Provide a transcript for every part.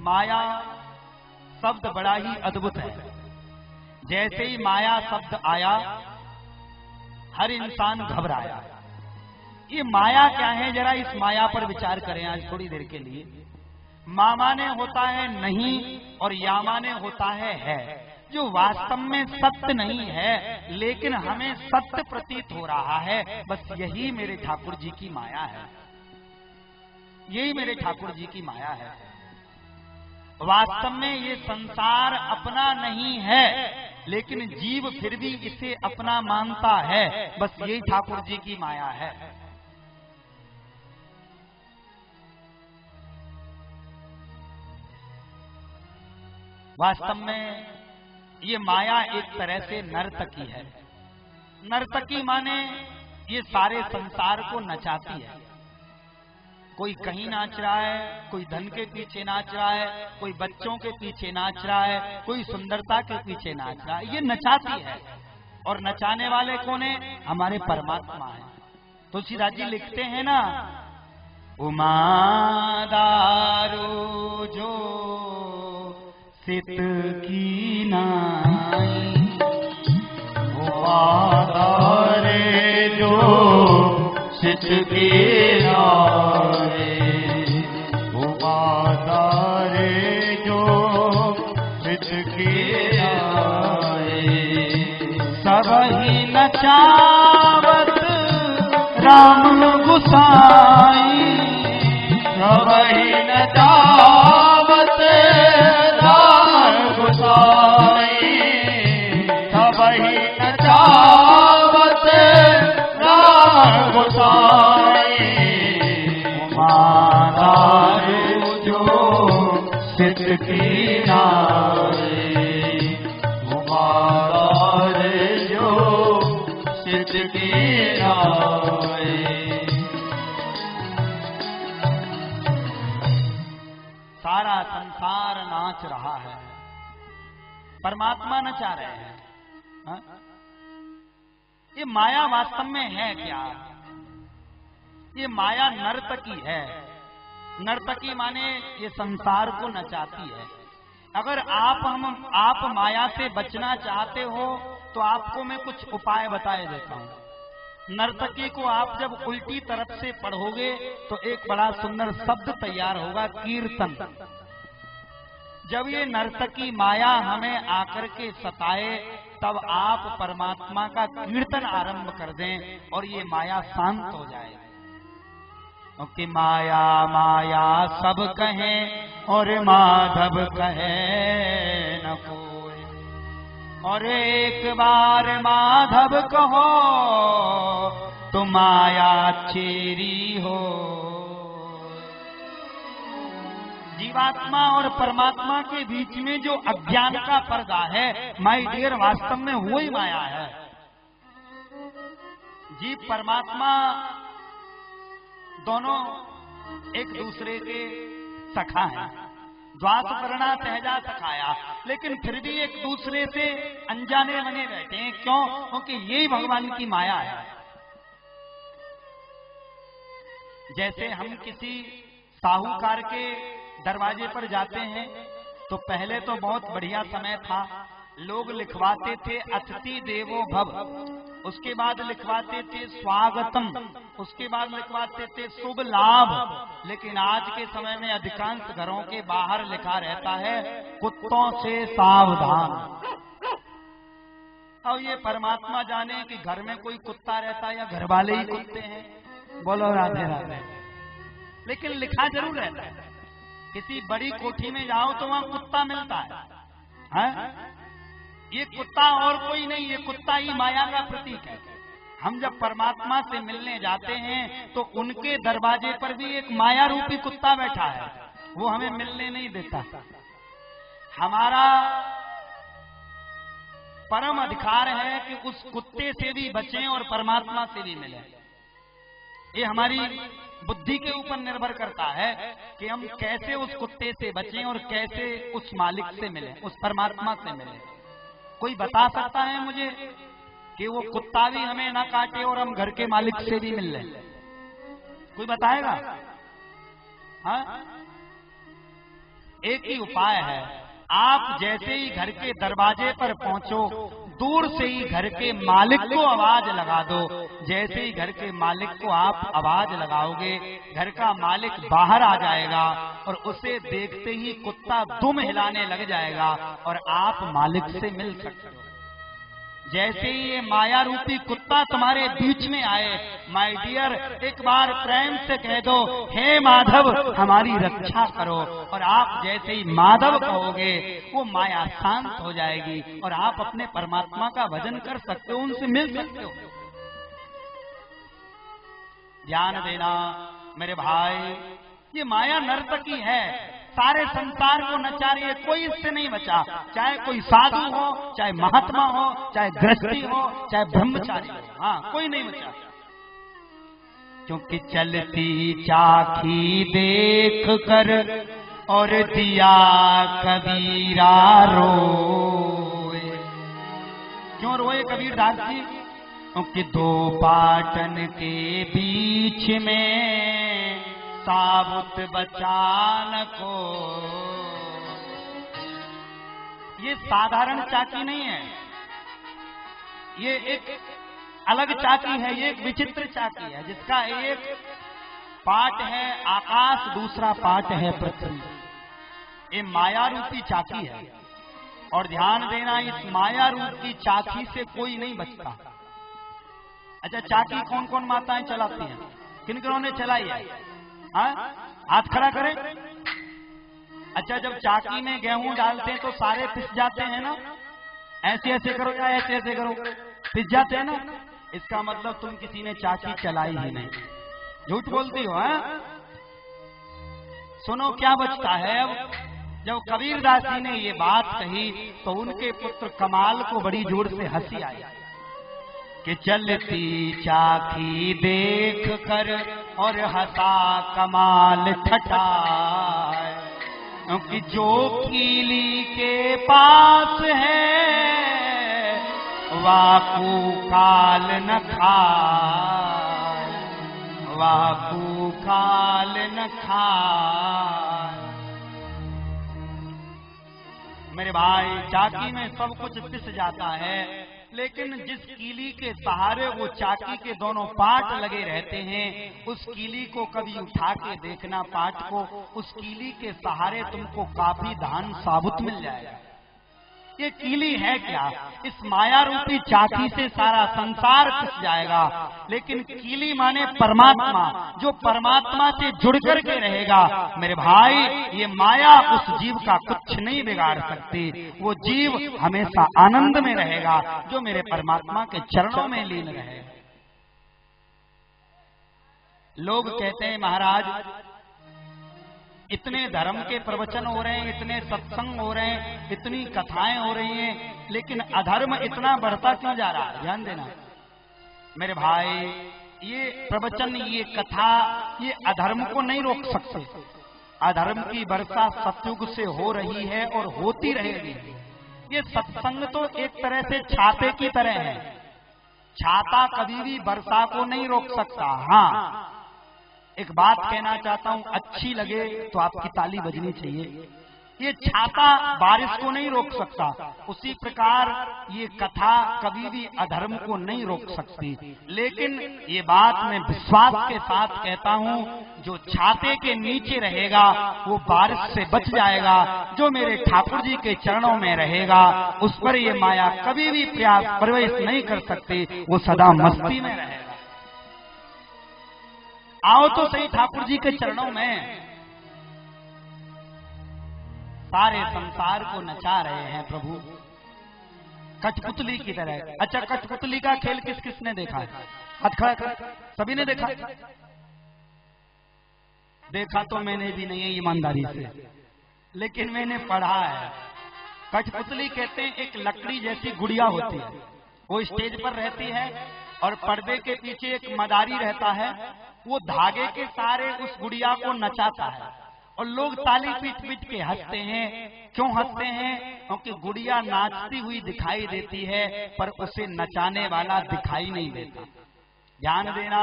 माया शब्द बड़ा ही अद्भुत है। जैसे ही माया शब्द आया हर इंसान घबराया। ये माया क्या है, जरा इस माया पर विचार करें आज थोड़ी देर के लिए। मा माने होता है नहीं और या माने होता है, जो वास्तव में सत्य नहीं है लेकिन हमें सत्य प्रतीत हो रहा है। बस यही मेरे ठाकुर जी की माया है, यही मेरे ठाकुर जी की माया है। वास्तव में ये संसार अपना नहीं है लेकिन जीव फिर भी इसे अपना मानता है। बस यही ठाकुर जी की माया है। वास्तव में ये माया एक तरह से नर्तकी है। नर्तकी माने ये सारे संसार को नचाती है। कोई कहीं नाच रहा है, कोई धन के पीछे नाच रहा है, कोई बच्चों के पीछे नाच रहा है, कोई सुंदरता के पीछे नाच रहा है। ये नचाती है और नचाने वाले कौन है? हमारे परमात्मा है। तुलसीदास जी लिखते हैं ना, उमा दारू जो सित की नाई, उमादारे जो सित की नाई, उमादारे जो सित की नाई, सबही नचावत राम गुसाई, सबही नचावत राम गुसाई, सबही नचावत राम गुसाई, उमादारू जो सित की नाई, उमादार जो सित की नाई। सारा संसार नाच रहा है, परमात्मा नचा रहे हैं। हा? ये माया वास्तव में है क्या? ये माया नर्तकी है। नर्तकी माने ये संसार को नचाती है। अगर आप माया से बचना चाहते हो तो आपको मैं कुछ उपाय बताए देता हूं। नर्तकी को आप जब उल्टी तरफ से पढ़ोगे तो एक बड़ा सुंदर शब्द तैयार होगा, कीर्तन। जब ये नर्तकी माया हमें आकर के सताए तब आप परमात्मा का कीर्तन आरंभ कर दें और ये माया शांत हो जाए। क्योंकि माया माया सब कहें और माधव कहे न कोई, और एक बार माधव कहो तो माया चेरी हो। जीवात्मा और परमात्मा के बीच में जो अज्ञान का पर्दा है, माय डियर, वास्तव में वो ही माया है। जीव परमात्मा दोनों एक दूसरे के सखा हैं। द्वास वर्णा सहजा सखाया, लेकिन फिर भी एक दूसरे से अनजाने बने बैठे हैं। क्यों? क्योंकि यही भगवान की माया है। जैसे हम किसी साहूकार के दरवाजे पर जाते हैं तो पहले तो बहुत बढ़िया समय था, लोग लिखवाते थे अतिथि देवो भव, उसके बाद लिखवाते थे स्वागतम, उसके बाद लिखवाते थे शुभ लाभ। लेकिन आज के समय में अधिकांश घरों के बाहर लिखा रहता है कुत्तों से सावधान। अब ये परमात्मा जाने कि घर में कोई कुत्ता रहता है या घर वाले ही कुत्ते हैं। बोलो राधे राधे। लेकिन लिखा जरूर रहता है। किसी बड़ी कोठी में जाओ तो वहां कुत्ता मिलता है? ये कुत्ता और कोई नहीं, ये कुत्ता ही माया का प्रतीक है। हम जब परमात्मा से मिलने जाते हैं तो उनके दरवाजे पर भी एक माया रूपी कुत्ता बैठा है, वो हमें मिलने नहीं देता। हमारा परम अधिकार है कि उस कुत्ते से भी बचें और परमात्मा से भी मिलें। ये हमारी बुद्धि के ऊपर निर्भर करता है कि हम कैसे उस कुत्ते से बचें और कैसे उस मालिक से मिलें, उस परमात्मा से मिलें। कोई बता सकता है मुझे कि वो कुत्ता भी हमें ना काटे और हम घर के मालिक से भी मिल लें? कोई बताएगा? हाँ, एक ही उपाय है, आप जैसे ही घर के दरवाजे पर पहुंचो, दूर से ही घर के मालिक को आवाज लगा दो। जैसे ही घर के मालिक को आप आवाज लगाओगे, घर का मालिक बाहर आ जाएगा और उसे देखते ही कुत्ता दुम हिलाने लग जाएगा और आप मालिक से मिल सकते हो। जैसे ही ये माया रूपी कुत्ता तुम्हारे बीच में आए, माय डियर, एक बार प्रेम से कह दो, हे माधव हमारी रक्षा करो, और आप जैसे ही माधव कहोगे वो माया शांत हो जाएगी और आप अपने परमात्मा का भजन कर सकते हो, उनसे मिल सकते हो। ध्यान देना मेरे भाई, ये माया नर्तकी है, सारे संसार को नचा रही है, कोई इससे नहीं बचा। चाहे कोई साधु हो, चाहे महात्मा हो, चाहे गृहस्थी हो, चाहे ब्रह्मचारी हो, हाँ कोई नहीं बचा। क्योंकि चलती चाखी देख कर और दिया कबीरा रोए। क्यों रोए कबीरदास जी? क्योंकि दो पाटन के बीच में साबुत बचान को। ये साधारण चाकी नहीं है, ये एक अलग चाकी है, ये एक विचित्र चाकी है, जिसका एक पाट है आकाश, दूसरा पाट है पृथ्वी। ये माया रूपी चाकी है, और ध्यान देना, इस माया रूपी चाकी से कोई नहीं बचता। अच्छा, चाकी कौन कौन माताएं चलाती हैं? किन किनों ने चलाई है? हाथ खड़ा करें। अच्छा, जब चाकी में गेहूं डालते हैं तो सारे पिस जाते हैं ना? ऐसे ऐसे करो या ऐसे ऐसे करो, पिस जाते हैं ना? इसका मतलब तुम किसी ने चाकी चलाई ही नहीं, झूठ बोलती हो। सुनो क्या बचता है। अब जब कबीरदास जी ने ये बात कही तो उनके पुत्र कमाल को बड़ी जोर से हंसी आई कि चलती चाकी देख कर और हंसा कमाल ठठाए, क्योंकि जो कीली के पास है वाकू काल न खाए, वाकू काल न खाए। मेरे भाई, चाकी में सब कुछ पिस जाता है, लेकिन जिस कीली के सहारे वो चाकी के दोनों पार्ट लगे रहते हैं, उस कीली को कभी उठा के देखना पार्ट को, उस कीली के सहारे तुमको काफी धान साबुत मिल जाएगा। ये कीली है क्या? इस माया रूपी चाकी से सारा संसार पिस जाएगा, लेकिन कीली माने परमात्मा, जो परमात्मा से जुड़ करके रहेगा। मेरे भाई, ये माया उस जीव का कुछ नहीं बिगाड़ सकती, वो जीव हमेशा आनंद में रहेगा जो मेरे परमात्मा के चरणों में लीन रहे। लोग कहते हैं महाराज इतने धर्म के प्रवचन हो रहे हैं, इतने सत्संग हो रहे हैं, इतनी कथाएं हो रही हैं, लेकिन अधर्म इतना बढ़ता क्यों जा रहा है? ध्यान देना मेरे भाई, ये प्रवचन, ये कथा, ये अधर्म को नहीं रोक सकते। अधर्म की वर्षा सतयुग से हो रही है और होती रहेगी। ये सत्संग तो एक तरह से छाते की तरह है, छाता कभी भी वर्षा को नहीं रोक सकता। हाँ, एक बात कहना चाहता हूं, अच्छी लगे तो आपकी ताली बजनी चाहिए। ये छाता बारिश को नहीं रोक सकता, उसी प्रकार ये कथा कभी भी अधर्म को नहीं रोक सकती। लेकिन ये बात मैं विश्वास के साथ कहता हूं, जो छाते के नीचे रहेगा वो बारिश से बच जाएगा, जो मेरे ठाकुर जी के चरणों में रहेगा उस पर ये माया कभी भी प्रवेश नहीं कर सकती, वो सदा मस्ती में रहेगा। आओ तो सही ठाकुर जी के चरणों में, सारे संसार को नचा रहे हैं प्रभु कठपुतली की तरह। अच्छा, कठपुतली का खेल किस किसने देखा है? हाथ खड़ा कर। सभी ने देखा? देखा तो मैंने भी नहीं है ईमानदारी से, लेकिन मैंने पढ़ा है। कठपुतली कहते हैं एक लकड़ी जैसी गुड़िया होती है, वो स्टेज पर रहती है और पर्दे के पीछे एक मदारी रहता है, वो धागे के सारे उस गुड़िया को नचाता है और लोग ताली पीट पीट के हंसते हैं। क्यों हंसते हैं? क्योंकि गुड़िया नाचती हुई दिखाई देती है पर उसे नचाने वाला दिखाई नहीं देता। ध्यान देना,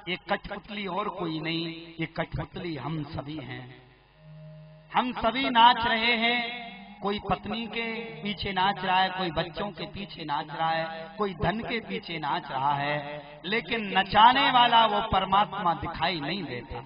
ये कठपुतली और कोई नहीं, ये कठपुतली हम सभी हैं। हम सभी नाच रहे हैं, कोई पत्नी के पीछे नाच रहा है, कोई बच्चों के पीछे नाच रहा है, कोई धन के पीछे नाच रहा है, लेकिन नचाने वाला वो परमात्मा दिखाई नहीं देता।